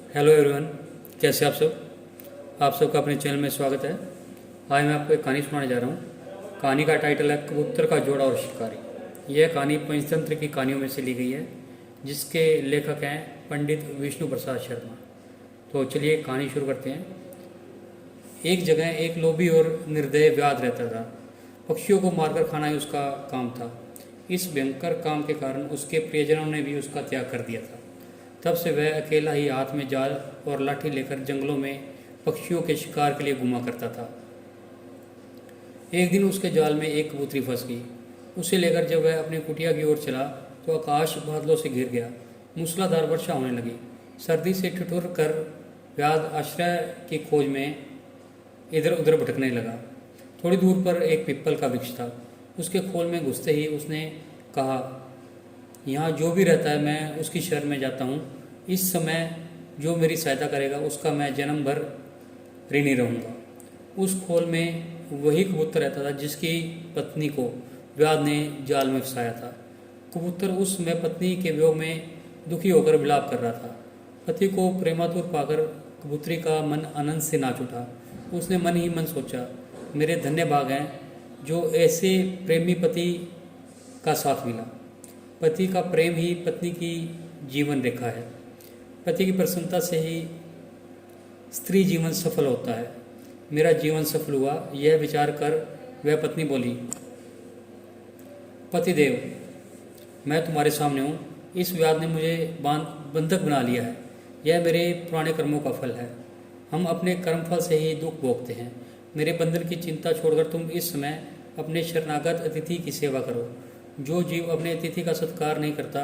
Hello everyone, कैसे आप सब। आप सबका अपने चैनल में स्वागत है। आज मैं आपको एक कहानी सुनाने जा रहा हूँ। कहानी का टाइटल है कबूतर का जोड़ा और शिकारी। यह कहानी पंचतंत्र की कहानियों में से ली गई है, जिसके लेखक हैं पंडित विष्णु प्रसाद शर्मा। तो चलिए कहानी शुरू करते हैं। एक जगह एक लोभी और निर्दय व्याध रहता था। पक्षियों को मारकर खाना ही उसका काम था। इस भयंकर काम के कारण उसके प्रियजनों ने भी उसका त्याग कर दिया था। तब से वह अकेला ही हाथ में जाल और लाठी लेकर जंगलों में पक्षियों के शिकार के लिए घुमा करता था। एक दिन उसके जाल में एक कबूतरी फंस गई। उसे लेकर जब वह अपनी कुटिया की ओर चला तो आकाश बादलों से घिर गया। मूसलाधार वर्षा होने लगी। सर्दी से ठिठुर कर व्याध आश्रय की खोज में इधर उधर भटकने लगा। थोड़ी दूर पर एक पिप्पल का वृक्ष था। उसके खोल में घुसते ही उसने कहा, यहाँ जो भी रहता है मैं उसकी शरण में जाता हूँ। इस समय जो मेरी सहायता करेगा उसका मैं जन्म भर ऋणी रहूँगा। उस खोल में वही कबूतर रहता था जिसकी पत्नी को व्याध ने जाल में फंसाया था। कबूतर उस समय पत्नी के वियोग में दुखी होकर विलाप कर रहा था। पति को प्रेमातुर पाकर कबूतरी का मन आनंद से नाच उठा। उसने मन ही मन सोचा, मेरे धन्य भाग हैं जो ऐसे प्रेमी पति का साथ मिला। पति का प्रेम ही पत्नी की जीवन रेखा है। पति की प्रसन्नता से ही स्त्री जीवन सफल होता है। मेरा जीवन सफल हुआ, यह विचार कर वह पत्नी बोली, पतिदेव, मैं तुम्हारे सामने हूँ। इस व्याध ने मुझे बंधक बना लिया है। यह मेरे पुराने कर्मों का फल है। हम अपने कर्मफल से ही दुख भोगते हैं। मेरे बंधन की चिंता छोड़कर तुम इस समय अपने शरणागत अतिथि की सेवा करो। जो जीव अपने अतिथि का सत्कार नहीं करता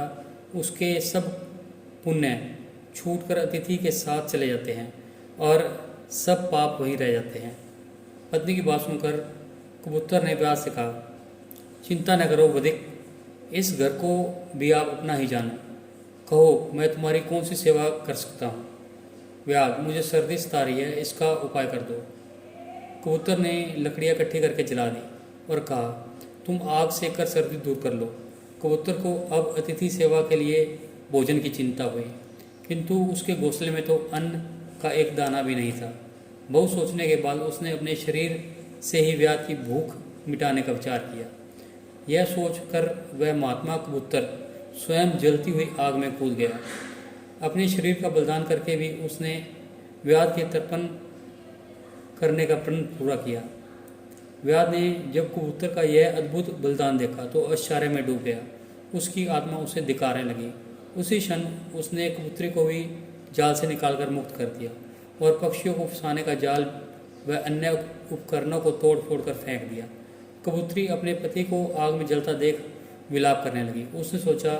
उसके सब पुण्य छूटकर अतिथि के साथ चले जाते हैं और सब पाप वहीं रह जाते हैं। पत्नी की बात सुनकर कबूतर ने व्याध से कहा, चिंता न करो वधिक, इस घर को भी आप अपना ही जानो। कहो, मैं तुम्हारी कौन सी सेवा कर सकता हूँ। व्याध, मुझे सर्दी सता रही है, इसका उपाय कर दो। कबूतर ने लकड़ियाँ इकट्ठी करके जला दी और कहा, तुम आग सेक कर सर्दी दूर कर लो। कबूतर को अब अतिथि सेवा के लिए भोजन की चिंता हुई, किंतु उसके घोंसले में तो अन्न का एक दाना भी नहीं था। बहुत सोचने के बाद उसने अपने शरीर से ही व्याध की भूख मिटाने का विचार किया। यह सोचकर वह महात्मा कबूतर स्वयं जलती हुई आग में कूद गया। अपने शरीर का बलिदान करके भी उसने व्याध के तर्पण करने का प्रण पूरा किया। व्याध ने जब कबूतर का यह अद्भुत बलिदान देखा तो आश्चर्य में डूब गया। उसकी आत्मा उसे धिक्कारने लगी। उसी क्षण उसने कबूतरी को भी जाल से निकालकर मुक्त कर दिया और पक्षियों को फंसाने का जाल व अन्य उपकरणों को तोड़ फोड़ कर फेंक दिया। कबूतरी अपने पति को आग में जलता देख विलाप करने लगी। उसने सोचा,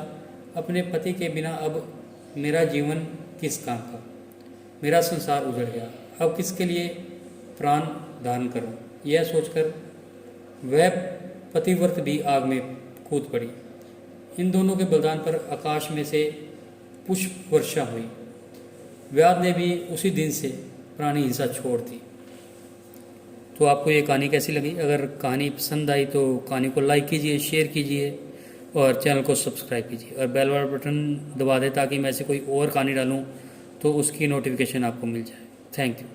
अपने पति के बिना अब मेरा जीवन किस काम का। मेरा संसार उजड़ गया, अब किसके लिए प्राण धारण करूं। यह सोचकर वह पतिव्रत भी आग में कूद पड़ी। इन दोनों के बलिदान पर आकाश में से पुष्प वर्षा हुई। व्याध ने भी उसी दिन से प्राणी हिंसा छोड़ दी। तो आपको ये कहानी कैसी लगी? अगर कहानी पसंद आई तो कहानी को लाइक कीजिए, शेयर कीजिए और चैनल को सब्सक्राइब कीजिए और बेल वाला बटन दबा दें ताकि मैं ऐसे कोई और कहानी डालूँ तो उसकी नोटिफिकेशन आपको मिल जाए। Thank you.